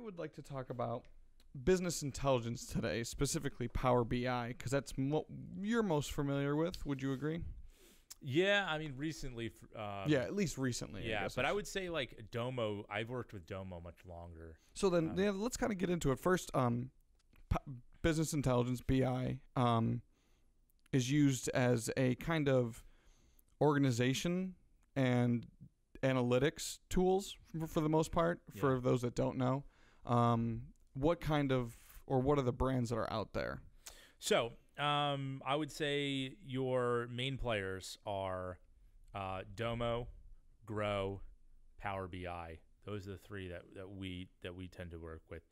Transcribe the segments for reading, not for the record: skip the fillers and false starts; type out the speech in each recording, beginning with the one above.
would like to talk about business intelligence today, specifically Power BI, because that's what you're most familiar with. Would you agree? Yeah, I mean, recently. Yeah, at least recently. Yeah, guess but I would say like DOMO. I've worked with DOMO much longer. So then, let's kind of get into it. First, business intelligence (BI) is used as a kind of organization and analytics tools for the most part. For those that don't know, what are the brands that are out there? So I would say your main players are DOMO, Grow, Power BI. Those are the three that we tend to work with.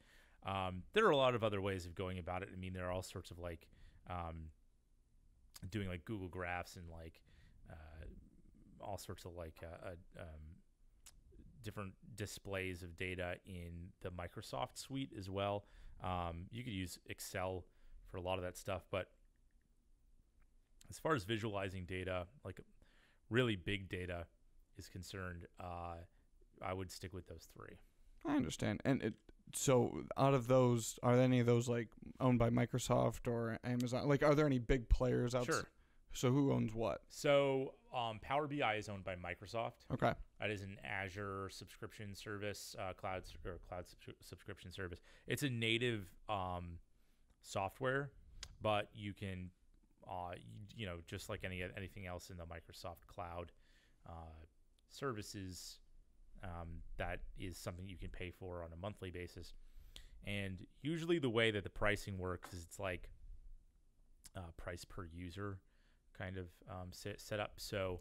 There are a lot of other ways of going about it. I mean, there are all sorts of like doing like Google Graphs and like all sorts of like different displays of data in the Microsoft suite as well. You could use Excel for a lot of that stuff, but as far as visualizing data, like really big data is concerned, I would stick with those three. I understand. And so out of those, are any of those like owned by Microsoft or Amazon? Like, are there any big players out there? Sure. So who owns what? So Power BI is owned by Microsoft. Okay. That is an Azure subscription service, cloud subscription service. It's a native software, but you can, just like anything else in the Microsoft cloud services, that is something you can pay for on a monthly basis. And usually the way that the pricing works is it's like price per user kind of set up. So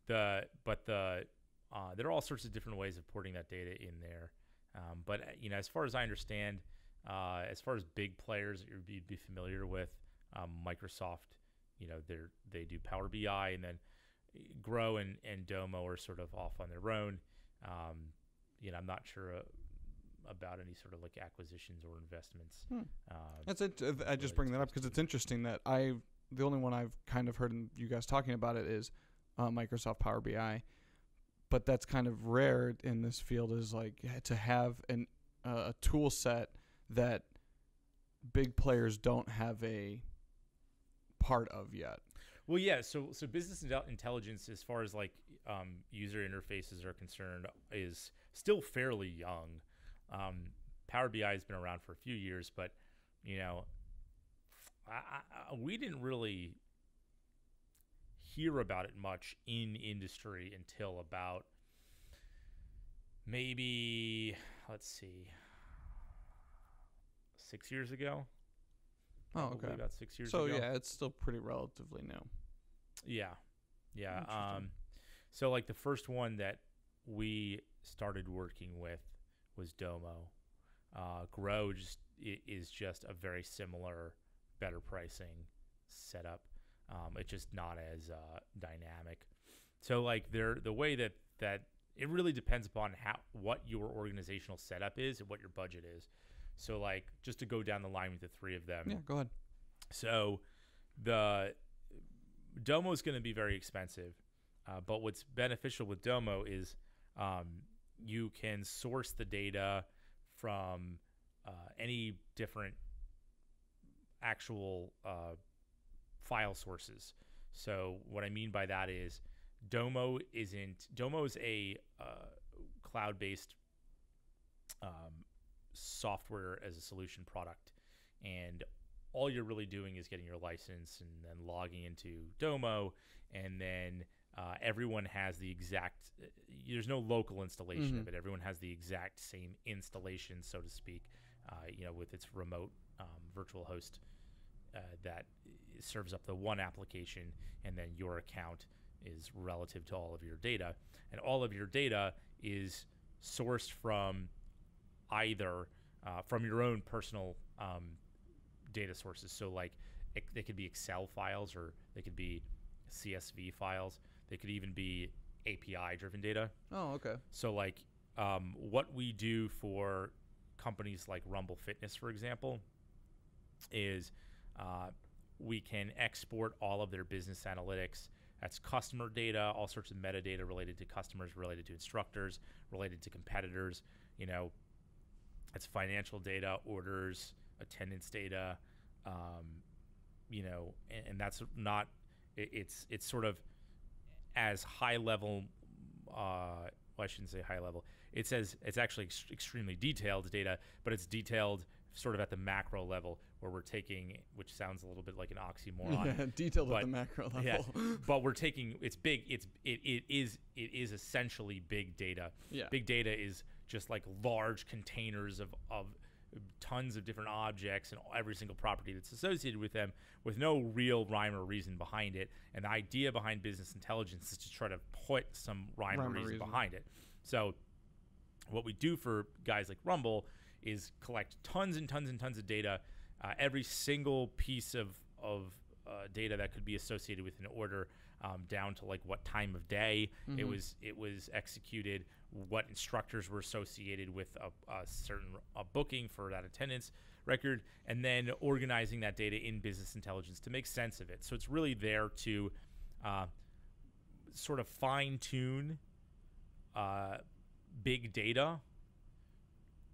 there are all sorts of different ways of porting that data in there. But as far as I understand, as far as big players that you'd be familiar with, Microsoft, they do Power BI, and then Grow and DOMO are sort of off on their own. I'm not sure about any sort of like acquisitions or investments. That's it. I just bring that up because it's interesting that the only one I've kind of heard you guys talking about it is Microsoft Power BI, but that's kind of rare in this field, is like to have a tool set that big players don't have a part of yet. Well, yeah. So business intelligence, as far as like user interfaces are concerned, is still fairly young. Power BI has been around for a few years, but we didn't really hear about it much in industry until about maybe 6 years ago. Oh, okay. About 6 years ago. So yeah, it's still pretty relatively new. Yeah. So like the first one that we started working with was DOMO. Grow is just a very similar, better pricing setup. It's just not as dynamic. So like the way that it really depends upon what your organizational setup is and what your budget is. So like just to go down the line with the three of them. Yeah, go ahead. So the DOMO is going to be very expensive, but what's beneficial with DOMO is you can source the data from any different actual file sources. So what I mean by that is DOMO is a cloud-based software as a solution product, and all you're really doing is getting your license and then logging into DOMO, and then everyone has the exact there's no local installation of it. Everyone has the exact same installation, so to speak, with its remote virtual host that serves up the one application, and then your account is relative to all of your data, and all of your data is sourced from either from your own personal data sources. So like they could be Excel files, or they could be CSV files. They could even be API driven data. Oh, okay. So like what we do for companies like Rumble Fitness, for example, is we can export all of their business analytics. That's customer data, all sorts of metadata related to customers, related to instructors, related to competitors, It's financial data, orders, attendance data, and that's not. It's sort of as high level. Well, I shouldn't say high level. It's actually extremely detailed data, but it's detailed sort of at the macro level, where we're taking, which sounds a little bit like an oxymoron. Yeah, detailed at the macro level. Yeah, but we're taking, it's big. It is essentially big data. Yeah. Big data is just like large containers of tons of different objects and every single property that's associated with them, with no real rhyme or reason behind it. And the idea behind business intelligence is to try to put some rhyme or reason behind it. So what we do for guys like Rumble is collect tons and tons and tons of data, every single piece of data that could be associated with an order, down to like what time of day it was executed, what instructors were associated with a certain booking for that attendance record, and then organizing that data in business intelligence to make sense of it. So it's really there to sort of fine-tune big data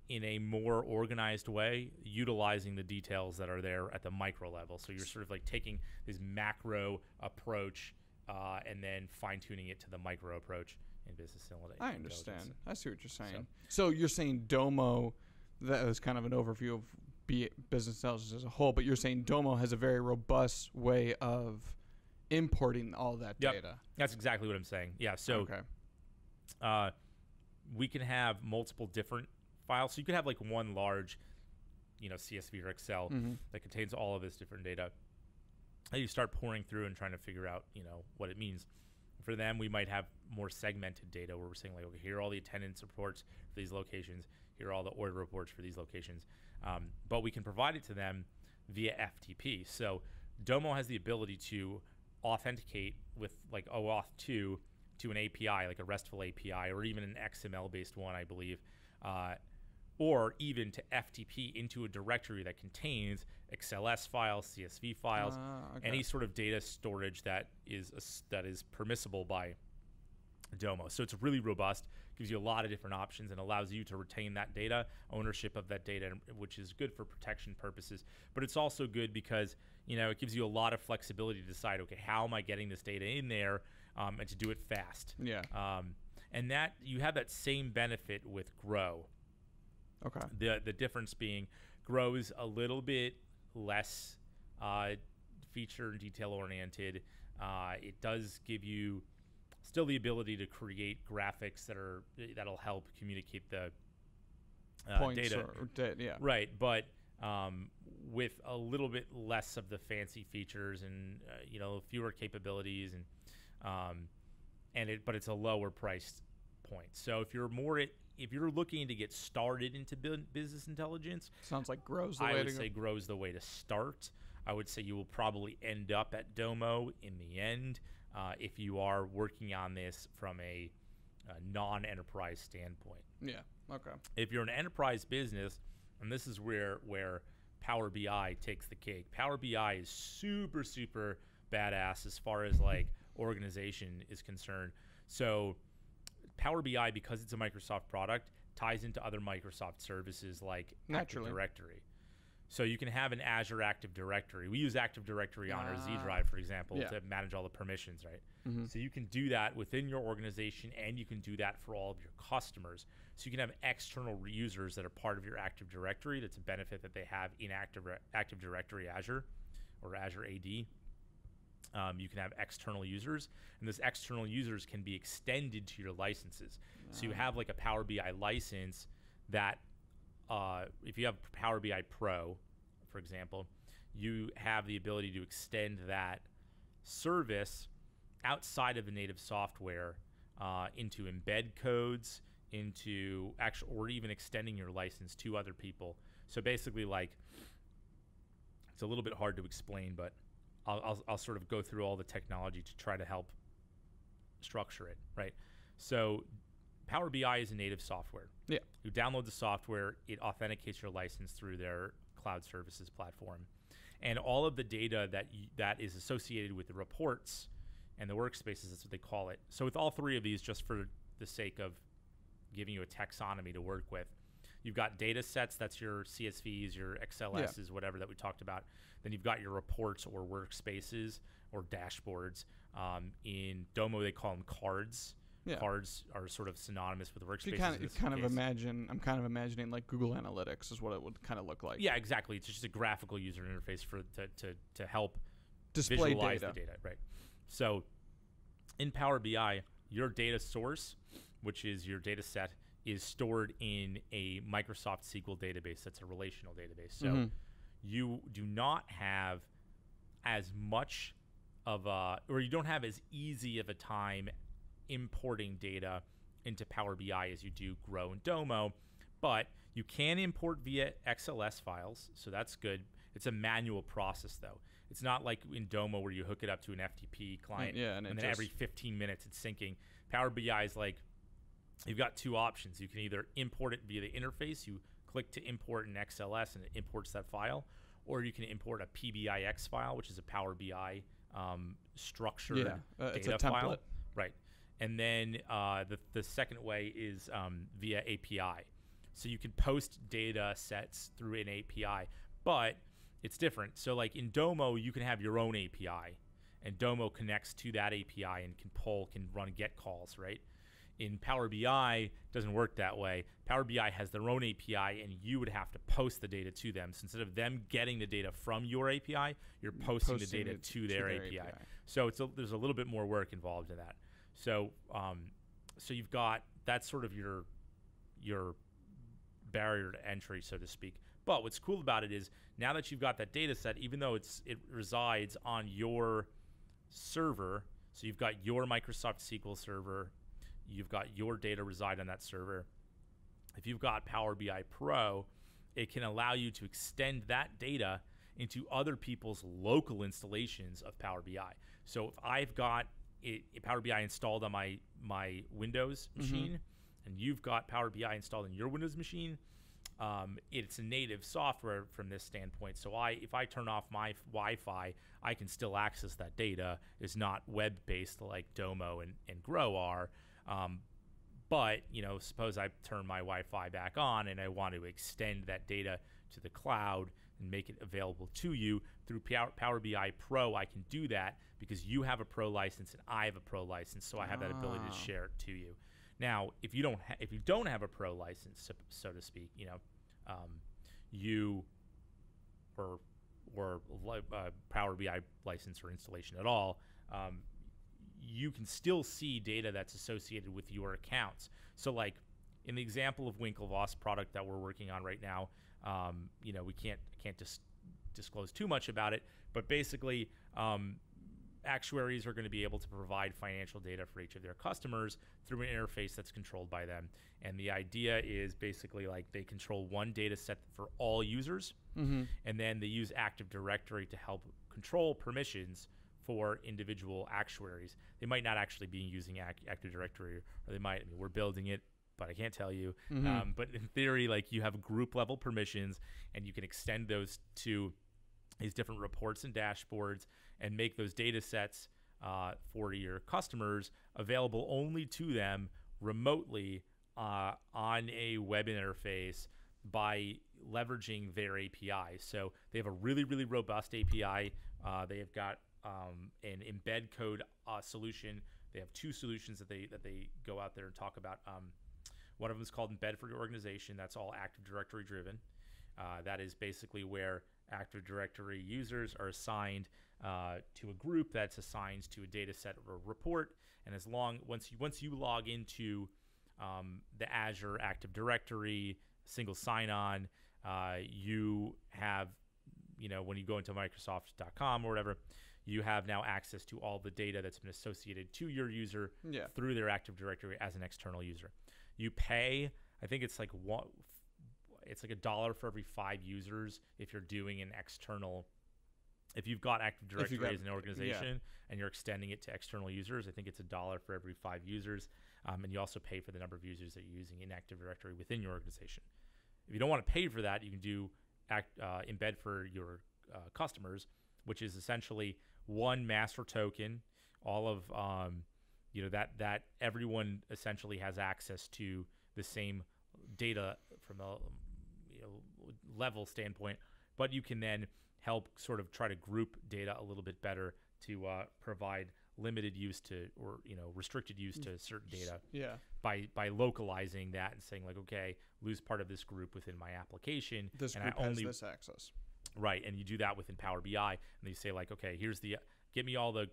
in a more organized way, utilizing the details that are there at the micro level. So you're sort of like taking this macro approach and then fine-tuning it to the micro approach in business intelligence. I understand. I see what you're saying. So you're saying DOMO, that was kind of an overview of business intelligence as a whole, but you're saying DOMO has a very robust way of importing all that data. That's exactly what I'm saying. Yeah, so we can have multiple different files. So you could have like one large, CSV or Excel that contains all of this different data. And you start pouring through and trying to figure out, what it means. For them, we might have more segmented data where we're saying like, okay, here are all the attendance reports for these locations. Here are all the order reports for these locations. But we can provide it to them via FTP. So DOMO has the ability to authenticate with like OAuth 2 to an API, like a RESTful API, or even an XML-based one, I believe, or even to FTP into a directory that contains XLS files, CSV files, any sort of data storage that is permissible by DOMO. So it's really robust, gives you a lot of different options, and allows you to retain that data, ownership of that data, which is good for protection purposes. But it's also good because it gives you a lot of flexibility to decide, okay, how am I getting this data in there, and to do it fast. Yeah. And that you have that same benefit with Grow. Okay. The difference being Grow is a little bit less feature and detail oriented. It does give you still the ability to create graphics that'll help communicate the points data. Yeah. Right, but with a little bit less of the fancy features and fewer capabilities but it's a lower priced point. So if you're looking to get started into business intelligence, sounds like Grow's the way I to go. would say Grow's the way to start. I would say you will probably end up at DOMO in the end if you are working on this from a non-enterprise standpoint. Yeah. Okay. If you're an enterprise business, and this is where Power BI takes the cake. Power BI is super, super badass as far as like organization is concerned. So Power BI, because it's a Microsoft product, ties into other Microsoft services like Active Directory. So you can have an Azure Active Directory. We use Active Directory on our Z Drive, for example, to manage all the permissions, right? So you can do that within your organization, and you can do that for all of your customers. So you can have external users that are part of your Active Directory. That's a benefit that they have in Active Directory Azure or Azure AD. You can have external users, and those external users can be extended to your licenses. So you have like a Power BI license that if you have Power BI Pro, for example, you have the ability to extend that service outside of the native software into embed codes, or even extending your license to other people. So basically, like, it's a little bit hard to explain, but I'll sort of go through all the technology to try to help structure it, right? So Power BI is a native software. Yeah. You download the software, it authenticates your license through their cloud services platform. And all of the data that is associated with the reports and the workspaces, that's what they call it. So with all three of these, just for the sake of giving you a taxonomy to work with, you've got data sets. That's your CSVs, your XLSs, whatever that we talked about. Then you've got your reports or workspaces or dashboards. In Domo, they call them cards. Yeah. Cards are sort of synonymous with workspaces. You kind of imagine. I'm kind of imagining like Google Analytics is what it would kind of look like. Yeah, exactly. It's just a graphical user interface to help display visualize data. the data, right? So in Power BI, your data source, which is your data set, is stored in a Microsoft SQL database. That's a relational database. So you do not have as much of or you don't have as easy of a time importing data into Power BI as you do Grow and Domo, but you can import via XLS files, so that's good. It's a manual process, though. It's not like in Domo where you hook it up to an FTP client and then every 15 minutes it's syncing. Power BI is like, you've got two options. You can either import it via the interface. You click to import an XLS and it imports that file, or you can import a PBIX file, which is a Power BI structured it's data a template. file. Right. And then the second way is via API. So you can post data sets through an API, but it's different. So like in Domo, you can have your own API, and Domo connects to that API and can run GET calls, right? In Power BI, it doesn't work that way. Power BI has their own API, and you would have to post the data to them. So instead of them getting the data from your API, you're posting the data to their API. So there's a little bit more work involved in that. So so you've got that's sort of your barrier to entry, so to speak. But what's cool about it is now that you've got that data set, even though it resides on your server, so you've got your Microsoft SQL server, you've got your data reside on that server. If you've got Power BI Pro, it can allow you to extend that data into other people's local installations of Power BI. So if I've got Power BI installed on my Windows machine, and you've got Power BI installed in your Windows machine, it's a native software from this standpoint. So if I turn off my Wi-Fi, I can still access that data. It's not web-based like Domo and Grow are. But suppose I turn my Wi-Fi back on and I want to extend that data to the cloud and make it available to you through Power BI Pro. I can do that because you have a Pro license and I have a Pro license, so I have that ability to share it to you. Now, if you don't have a Pro license, so to speak, you or Power BI license or installation at all, you can still see data that's associated with your accounts. So, like in the example of Winklevoss product that we're working on right now, we can't disclose too much about it, but basically, actuaries are going to be able to provide financial data for each of their customers through an interface that's controlled by them. And the idea is basically like they control one data set for all users, and then they use Active Directory to help control permissions for individual actuaries. They might not actually be using Active Directory, or they might. I mean, we're building it, but I can't tell you. But in theory, like you have group level permissions, and you can extend those to these different reports and dashboards and make those data sets for your customers available only to them remotely on a web interface by leveraging their API. So they have a really, really robust API. They have got an embed code solution. They have two solutions that they go out there and talk about. One of them is called Embed for Your Organization. That's all Active Directory driven. That is basically where Active Directory users are assigned to a group that's assigned to a data set or a report. And once you log into the Azure Active Directory single sign-on, you have, when you go into Microsoft.com or whatever, you have now access to all the data that's been associated to your user through their Active Directory as an external user. You pay, I think it's like $1 for every 5 users if you're doing an external. If you've got Active Directory as an organization and you're extending it to external users, I think it's $1 for every 5 users. And you also pay for the number of users that you're using in Active Directory within your organization. If you don't want to pay for that, you can do embed for your customers, which is essentially one master token. All of that everyone essentially has access to the same data from a level standpoint, but you can then help sort of try to group data a little bit better to provide limited use to, or restricted use to certain data. Yeah. By localizing that and saying like, okay, lose part of this group within my application. This and group I has only this access. Right, and you do that within Power BI, and you say like, okay, here's give me all the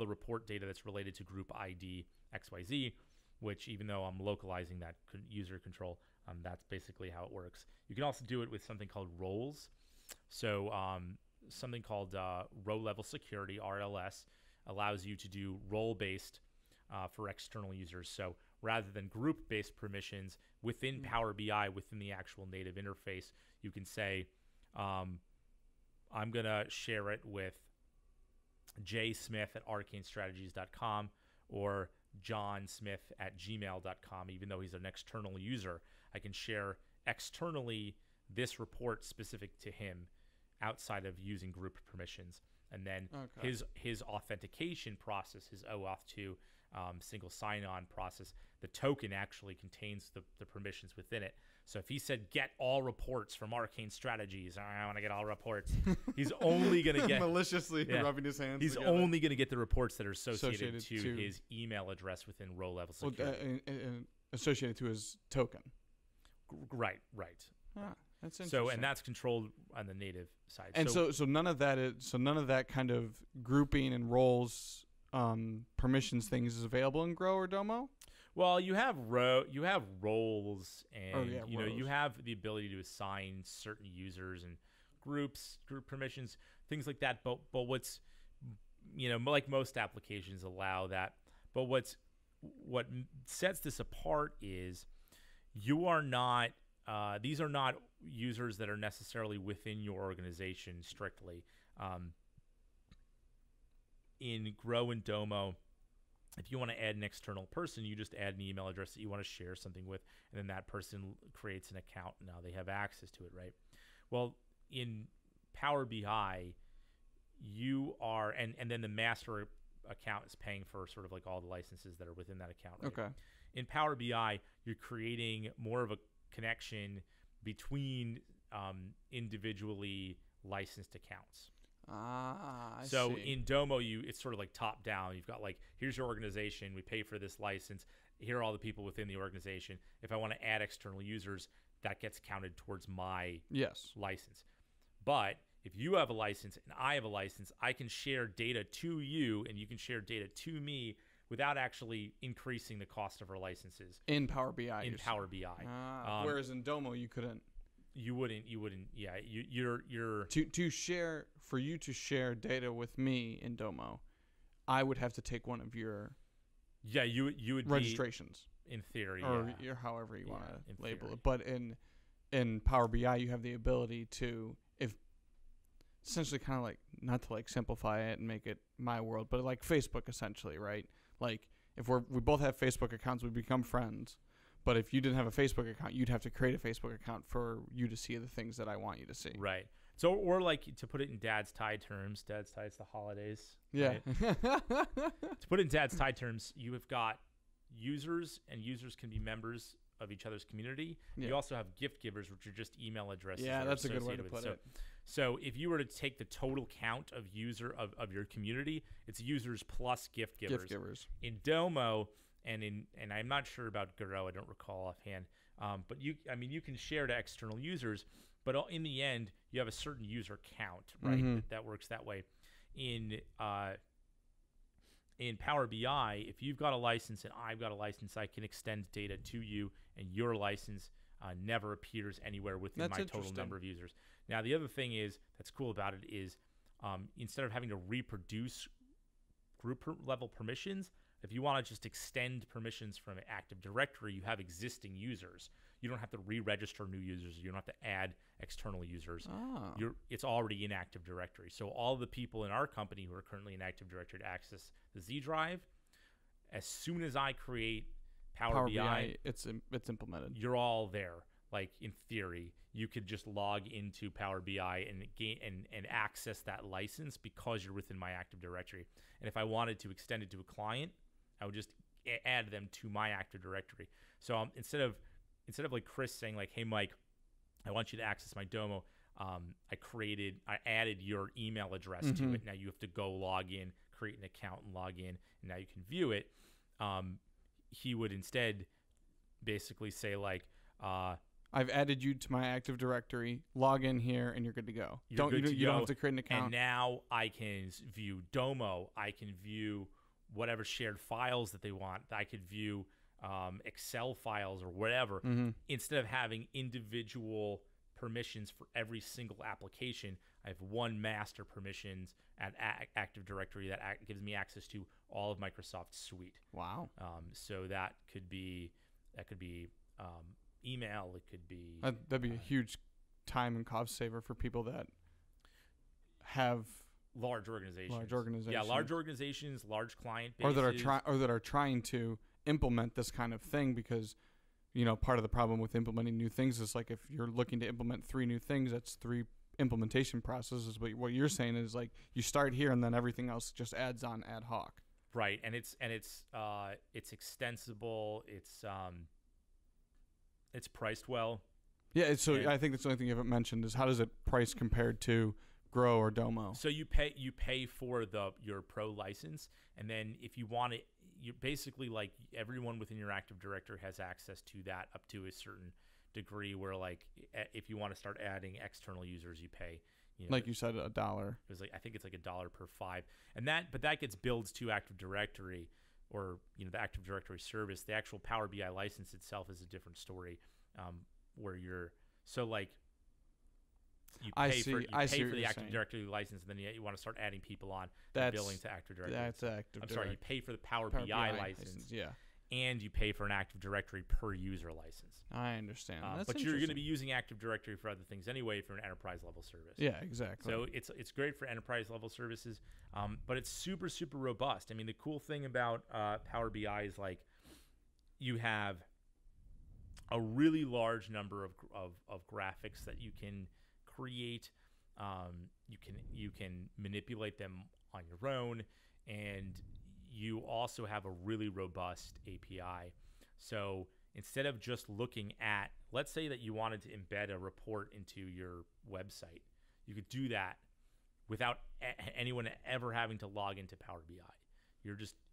report data that's related to group ID XYZ, which even though I'm localizing that user control, that's basically how it works. You can also do it with something called roles. So something called row level security, RLS, allows you to do role-based for external users. So rather than group-based permissions within Power BI, within the actual native interface, you can say, I'm going to share it with jsmith@arcanestrategies.com or johnsmith@gmail.com. Even though he's an external user, I can share externally this report specific to him outside of using group permissions. And then his authentication process, his OAuth 2 single sign-on process, the token actually contains the permissions within it. So if he said, get all reports from Arcane Strategies, I want to get all reports, he's only going to get... maliciously rubbing his hands He's together. Only going to get the reports that are associated to his email address within row-level security. And associated to his token. Right. Ah, that's interesting. So, and that's controlled on the native side. And so none of that kind of grouping and roles, permissions things is available in Grow or Domo. Well, you have roles, and roles. You have the ability to assign certain users and group permissions, things like that. But what's like most applications allow that. But what sets this apart is you are not. These are not users that are necessarily within your organization strictly. In Grow and Domo, if you want to add an external person, you just add an email address that you want to share something with, and then that person creates an account. Now they have access to it, right? Well, in Power BI, you are, and then the master account is paying for sort of like all the licenses that are within that account, right? Okay. In Power BI, you're creating more of a connection between individually licensed accounts. I so see. In Domo, it's sort of like top down. You've got like, here's your organization. We pay for this license. Here are all the people within the organization. If I want to add external users, that gets counted towards my license. But if you have a license and I have a license, I can share data to you and you can share data to me without actually increasing the cost of our licenses. In Power BI. In Power BI. Whereas in Domo, you couldn't. You wouldn't. Yeah. You're to share, for you to share data with me in Domo, I would have to take one of your. Yeah, you would registrations. In theory, or however you want to label theory. it. But in Power BI, you have the ability to, if essentially kind of like, not to like simplify it and make it my world, but like Facebook essentially, right? Like if we both have Facebook accounts, we become friends. But if you didn't have a Facebook account, you'd have to create a Facebook account for you to see the things that I want you to see. Right. So, or like to put it in Dad's Tide terms, Dad's Tide's the holidays. Yeah. Right? To put it in Dad's Tide terms, you have got users, and users can be members of each other's community. Yeah. You also have gift givers, which are just email addresses. Yeah, that's a good way to put it. So if you were to take the total count of of your community, it's users plus gift givers. In Domo, and I'm not sure about Grow, I don't recall offhand. But you can share to external users, but in the end, you have a certain user count, right? Mm-hmm. That works that way. In Power BI, if you've got a license and I've got a license, I can extend data to you, and your license never appears anywhere within my total number of users. Now, the other thing that's cool about it is instead of having to reproduce group level permissions, if you want to just extend permissions from Active Directory, you have existing users. You don't have to re-register new users. You don't have to add external users. It's already in Active Directory. So all the people in our company who are currently in Active Directory to access the Z Drive, as soon as I create Power BI, it's implemented. You're all there. Like in theory, you could just log into Power BI and access that license because you're within my Active Directory. And if I wanted to extend it to a client, I would just add them to my Active Directory. So instead of instead of like Chris saying like, hey Mike, I want you to access my Domo, I added your email address to it. Now you have to go log in, create an account and log in, and now you can view it. He would instead basically say like, I've added you to my Active Directory. Log in here, and you're good to go. You don't have to create an account. And now I can view Domo. I can view whatever shared files that they want. I could view Excel files or whatever. Instead of having individual permissions for every single application, I have one master permissions at Active Directory that gives me access to all of Microsoft's suite. Wow. So that could be email. It could be that'd be a huge time and cost saver for people that have large organizations. Yeah, large organizations, large client bases, or that are trying to implement this kind of thing, because part of the problem with implementing new things is like if you're looking to implement 3 new things, that's 3 implementation processes. But what you're saying is like you start here and then everything else just adds on ad hoc. Right, and it's extensible. It's priced well. Yeah, so I think that's the only thing you haven't mentioned is how does it price compared to Grow or Domo? So you pay for your pro license, and then if you want it, you basically like everyone within your Active Directory has access to that up to a certain degree. Where like if you want to start adding external users, you pay. Like you said, $1. It was like I think it's like $1 per 5, but that gets billed to Active Directory. Or the Active Directory service. The actual Power BI license itself is a different story, where you pay for the Active Directory license, and then you want to start adding people on. That's billing to Active Directory. That's Active. I'm sorry, you pay for the Power BI license, yeah, and you pay for an Active Directory per user license. I understand. But you're going to be using Active Directory for other things anyway for an enterprise level service. Yeah, exactly. So it's great for enterprise level services, but it's super, super robust. I mean, the cool thing about Power BI is like you have a really large number of graphics that you can create. You can manipulate them on your own, and you also have a really robust API. So instead of just looking at, let's say that you wanted to embed a report into your website, you could do that without anyone ever having to log into Power BI.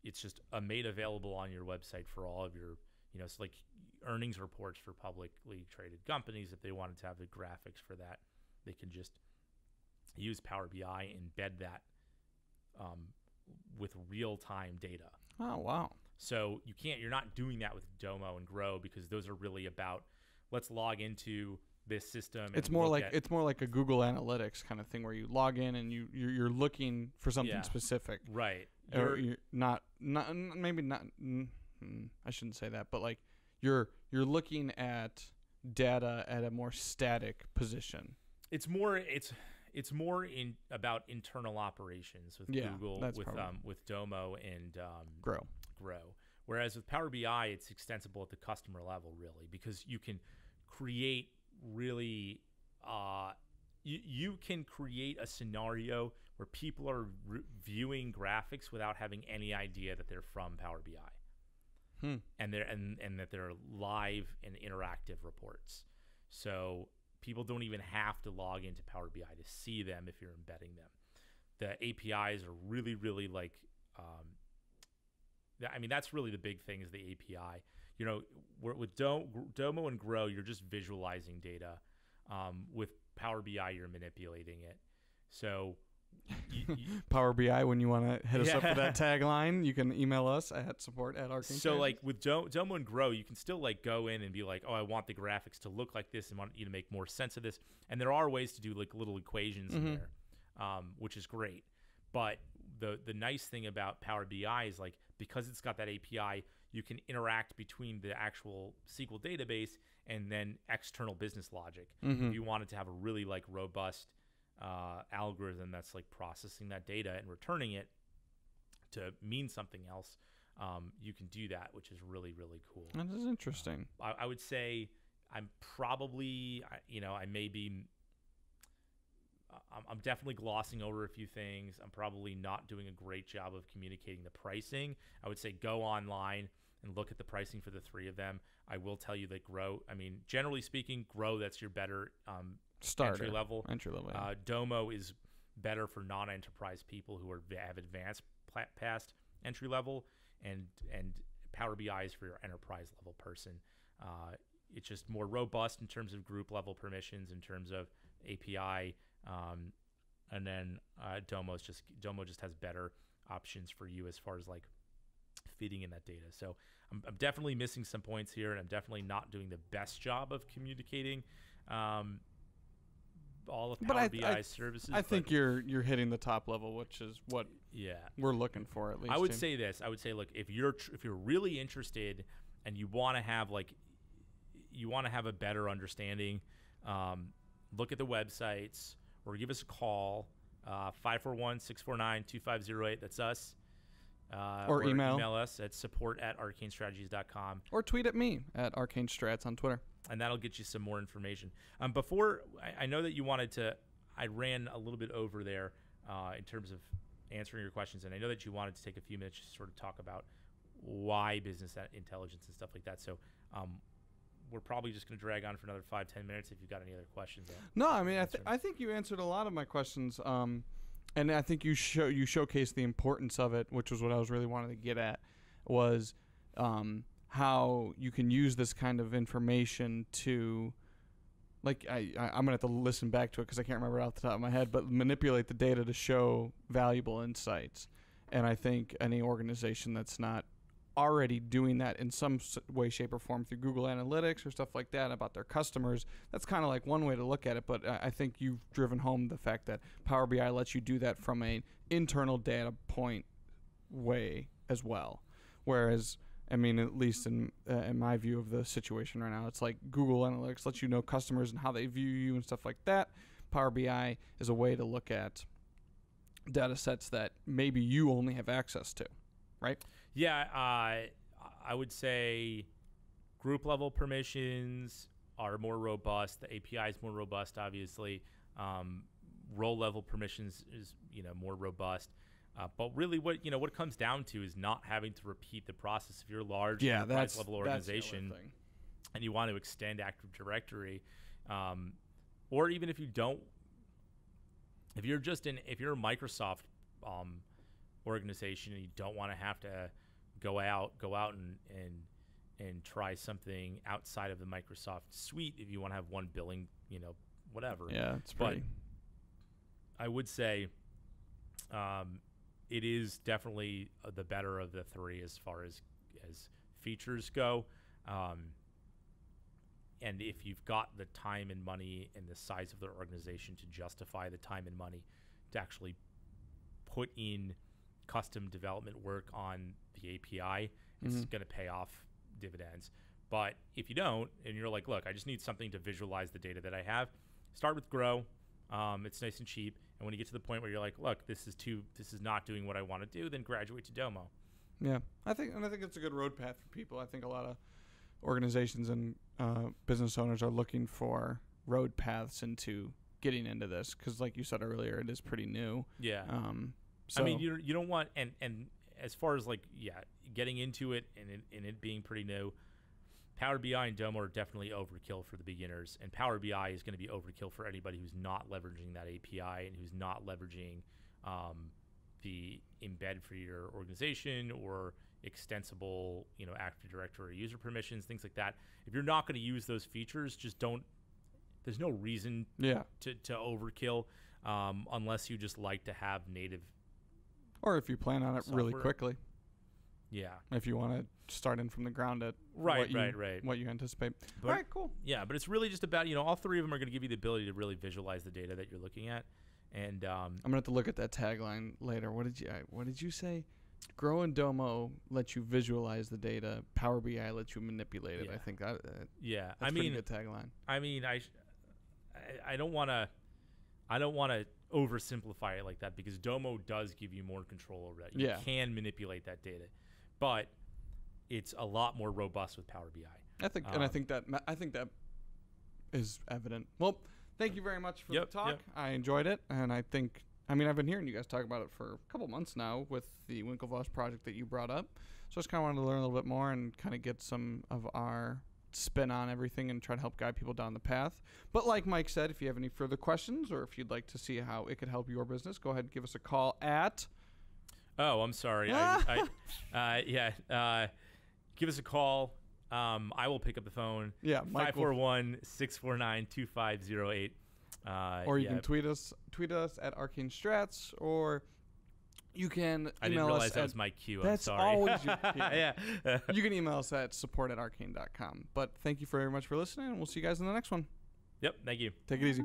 It's just made available on your website for all of your, it's like earnings reports for publicly traded companies. If they wanted to have the graphics for that, they can just use Power BI, embed that with real-time data. Oh, wow. So you're not doing that with Domo and Grow, because those are really about, let's log into this system. It's more like a Google Analytics kind of thing where you log in and you're looking for something specific. Right. You're not maybe not. I shouldn't say that, but like you're looking at data at a more static position. It's more about internal operations with Google, with Domo and Grow. Whereas with Power BI, it's extensible at the customer level, really, because you can create really you can create a scenario where people are viewing graphics without having any idea that they're from Power BI, and that they're live and interactive reports. So people don't even have to log into Power BI to see them if you're embedding them. The APIs are really, really like, that's really the big thing is the API. With Domo and Grow, you're just visualizing data. With Power BI, you're manipulating it. So Power BI, when you want to hit us up for that tagline, you can email us at support@Arcane. So like with Domo and Grow, you can still like go in and be like, oh, I want the graphics to look like this and want you to make more sense of this. And there are ways to do like little equations in there, which is great. But the nice thing about Power BI is like, because it's got that API, you can interact between the actual SQL database and then external business logic. If you wanted to have a really like robust algorithm that's like processing that data and returning it to mean something else, you can do that, which is really, really cool. That is interesting. I would say I'm probably, I'm definitely glossing over a few things. I'm probably not doing a great job of communicating the pricing. I would say go online and look at the pricing for the three of them. I will tell you that Grow, I mean, generally speaking, Grow, that's your better entry level. Yeah. DOMO is better for non-enterprise people who have advanced past entry level, and Power BI is for your enterprise level person. It's just more robust in terms of group level permissions, in terms of API, and then DOMO just has better options for you as far as like feeding in that data. So I'm definitely missing some points here, and I'm definitely not doing the best job of communicating all of Power BI services. I think you're hitting the top level, which is what we're looking for, at least. I would say this. I would say, look, if you're really interested and you want to have a better understanding, look at the websites or give us a call, 541-649-2508. That's us. Or email us at support@arcanestrategies.com. Or tweet at me at arcanestrats on Twitter. And that'll get you some more information. Before, I know that you wanted to, I ran a little bit over there in terms of answering your questions, and I know that you wanted to take a few minutes to sort of talk about why business intelligence and stuff like that. So we're probably just going to drag on for another 5-10 minutes if you've got any other questions. No, I mean, I think you answered a lot of my questions, and I think you showcased the importance of it, which was what I was really wanting to get at, was how you can use this kind of information to, like, I'm going to have to listen back to it because I can't remember it off the top of my head, but manipulate the data to show valuable insights. And I think any organization that's not already doing that in some way, shape, or form through Google Analytics or stuff like that about their customers, that's kind of like one way to look at it. But I think you've driven home the fact that Power BI lets you do that from an internal data point way as well. Whereas, I mean, at least in my view of the situation right now, it's like Google Analytics lets you know customers and how they view you and stuff like that. Power BI is a way to look at data sets that maybe you only have access to, right? Yeah, I would say group level permissions are more robust. The API is more robust, obviously. Role level permissions is more robust. But really, what it comes down to is not having to repeat the process. If you're a large enterprise level organization and you want to extend Active Directory, or even if you don't, if you're a Microsoft organization and you don't want to have to go out and try something outside of the Microsoft suite, if you want to have one billing, whatever. Yeah, it's pretty. But I would say it is definitely the better of the three as far as features go. And if you've got the time and money and the size of the organization to justify the time and money to actually put in custom development work on the API, it's going to pay off dividends. But if you don't, and you're like, look, I just need something to visualize the data that I have, start with Grow. It's nice and cheap. And when you get to the point where you're like, look, this is not doing what I want to do, then graduate to DOMO. Yeah, I think it's a good road path for people. I think a lot of organizations and business owners are looking for road paths into getting into this because, like you said earlier, it is pretty new. Yeah. So I mean, you don't want and as far as getting into it and it being pretty new, Power BI and DOMO are definitely overkill for the beginners, and Power BI is going to be overkill for anybody who's not leveraging that API and who's not leveraging the embed for your organization or extensible, Active Directory user permissions, things like that. If you're not going to use those features, just don't. There's no reason to overkill unless you just like to have native. Or if you plan on it software really quickly. Yeah. If you want to start in from the ground at right. what you anticipate. But, all right, cool. Yeah, but it's really just about, all three of them are going to give you the ability to really visualize the data that you're looking at. And I'm going to have to look at that tagline later. What did you say? Grow and DOMO let you visualize the data. Power BI lets you manipulate it. Yeah. I think that yeah. that's a pretty good tagline. I mean, I don't want to oversimplify it like that because DOMO does give you more control over that. You can manipulate that data, but it's a lot more robust with Power BI. I think that is evident. Well, thank you very much for the talk. I enjoyed it, and I think I mean, I've been hearing you guys talk about it for a couple months now with the Winklevoss project that you brought up. So I just kind of wanted to learn a little bit more and kind of get some of our spin on everything and try to help guide people down the path. But like Mike said, if you have any further questions or if you'd like to see how it could help your business, go ahead and give us a call at... Oh, I'm sorry. Give us a call. I will pick up the phone. Yeah, 541-649-2508. Or you can tweet us at Arcane Strats, or you can email us. I didn't realize that was my cue. I'm sorry. Always your cue. Yeah. You can email us at support@arcane.com. But thank you very much for listening, and we'll see you guys in the next one. Yep. Thank you. Take it easy.